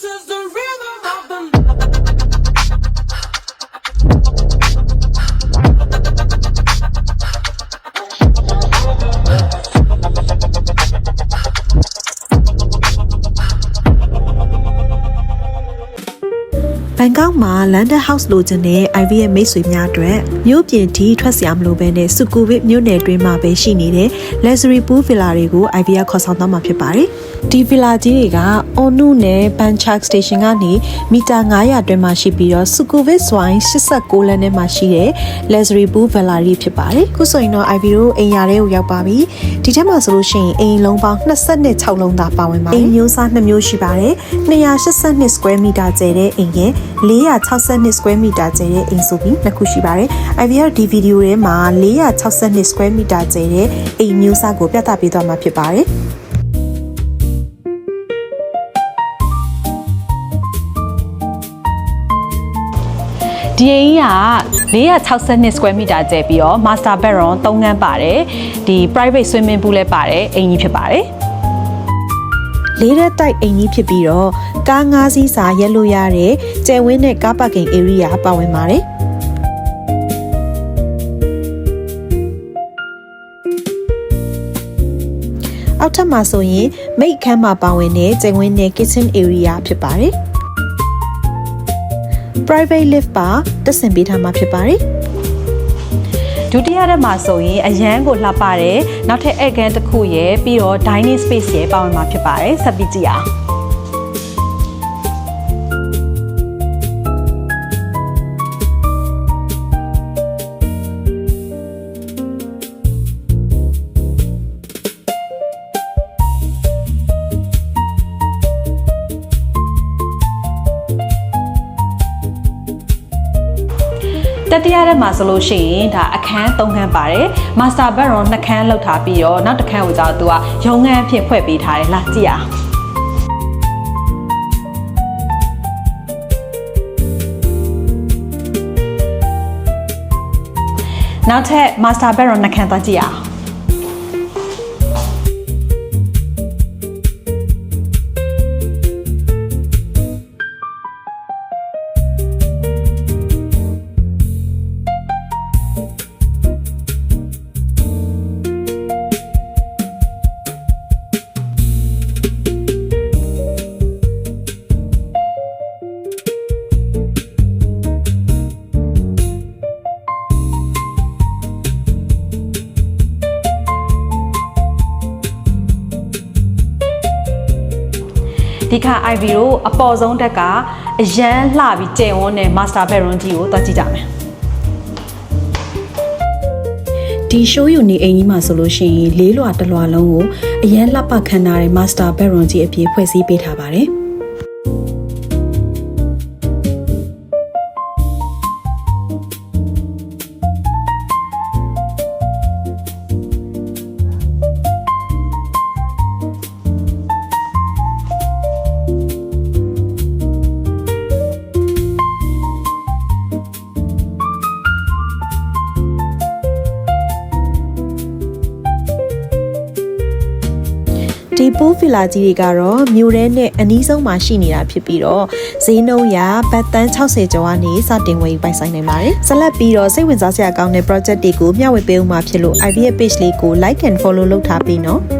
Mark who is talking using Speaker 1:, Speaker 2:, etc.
Speaker 1: is the rhythm of the
Speaker 2: ဘန်ကောက်မှာ London House လိုချင်တဲ့ Ivy ရဲ့မိတ်ဆွေများအတွက်မြို့ပြင်ထီထွက်စရာမလိုဘဲနဲ့စုကူဗစ်မြို့နယ်တွင်းမှာပဲရှိနေတဲ့ Luxury Pool Villa တွေကို Ivy ကခေါ်ဆောင်သွားမှာဖြစ်ပါတယ်။ဒီ Villa ကြီးတွေက Onu နဲ့ Panchak Station ကနေမီတာ900အတွင်းမှာရှိပြီးတော့စုကူဗစ်စွိုင်း86လမ်းထဲမှာရှိတဲ့ Luxury Pool Villa ကြီးဖြစ်ပါတယ်။ခုဆိုရင်တော့ Ivy တို့အိမ်ယာတွေကိုရောက်ပါပြီ။ဒီထက်မှဆိုလို့ရှိရင်အိမ်လုံးပေါင်း26လုံးသာပါဝင်ပါတယ်။အိမ်မျိုးစား2မျိုးရှိပါတယ်။282 square meter ကျယ်တဲ့အိမ်ရဲ့462 square meter ကျယ်တဲ့အိမ်ဆိုပြီးနှစ်ခုရှိပါတယ်။ Ivy ဒီဗီဒီယိုထဲမှာ462 square meter ကျယ်တဲ့အိမ်မျိုးစားကိုပြသပေးသွားမှာဖြစ်ပါတယ်။
Speaker 3: ဒီအိမ်က462 square meter ကျယ်ပြီးတော့ master bedroom 3ခန်းပါတယ်ဒီ private swimming pool လည်းပါတယ်အိမ်ကြီးဖြစ်ပါတယ်
Speaker 2: လေးရက်တိုက်အိမ်ကြီးဖြစ်ပြီးတော့ကား5စီးစာရက်လို့ရတဲ့ကျယ်ဝင်းတဲ့ကားပါကင် area ပါဝင်ပါတယ်အောက်ထပ်မှာဆိုရင်မိတ်ခန်းမှာပါဝင်တဲ့ကျယ်ဝင်းတဲ့ kitchen area ဖြစ်ပါတယ်private lift ပါတက်ဆင်ပေးထားမှာဖြစ်ပါတယ်
Speaker 3: ဒုတိယရက်မှာဆိုရင်အရန်ကိုလှပတဲ့နောက်ထပ်အခန်းတစ်ခုရယ်ပြီးတော့ dining space ရယ်ပါဝင်မှာဖြစ်ပါတယ်ဆက်ပြီးကြည့်အောင်တတိယရက်မှာဆိုလို့ရှိရင်ဒါအခန်း3ခန်းပါတယ် master bedroom 2ခန်းလောက်ထားပြီးတော့နောက်တစ်ခန်းကိုကြောက်သူကရုံးခန်းအဖြစ်ဖွဲ့ပေးထားတယ်လာကြည့်အောင်နောက်ထပ် master bedroom 2ခန်းသွားကြည့်အောင်ဒီခါ Ivy တို့အပေါ်ဆုံးတက်ကအရန်လှပြီးကျယ်ဝန်းတဲ့ master bedroom ကြီးကိုသွားကြည့်ကြမယ်
Speaker 2: ဒီ show ယူနေအိမ်ကြီးမှာဆိုလို့ရှိရင်လေးလွှာတစ်လွှာလုံးကိုအရန်လှပခမ်းထားတဲ့ master bedroom ကြီးအပြည့်ဖွဲ့စည်းပေးထားပါတယ်ဒီ pool villa ကြီးတွေကတော့မြို့ထဲနဲ့အနီးဆုံးမှာရှိနေတာဖြစ်ပြီးတော့ဈေးနှုန်းရဘတ်တန်း60ကျော်ကနေစတင်ဝယ်ပိုင်ဆိုင်နိုင်ပါတယ်။ဆက်လက်ပြီးတော့စိတ်ဝင်စားစရာကောင်းတဲ့ project တွေကိုမျှဝေပေးဦးမှာဖြစ်လို့ Ivy ရဲ့ page လေးကို like and follow လုပ်ထားပေးနော်။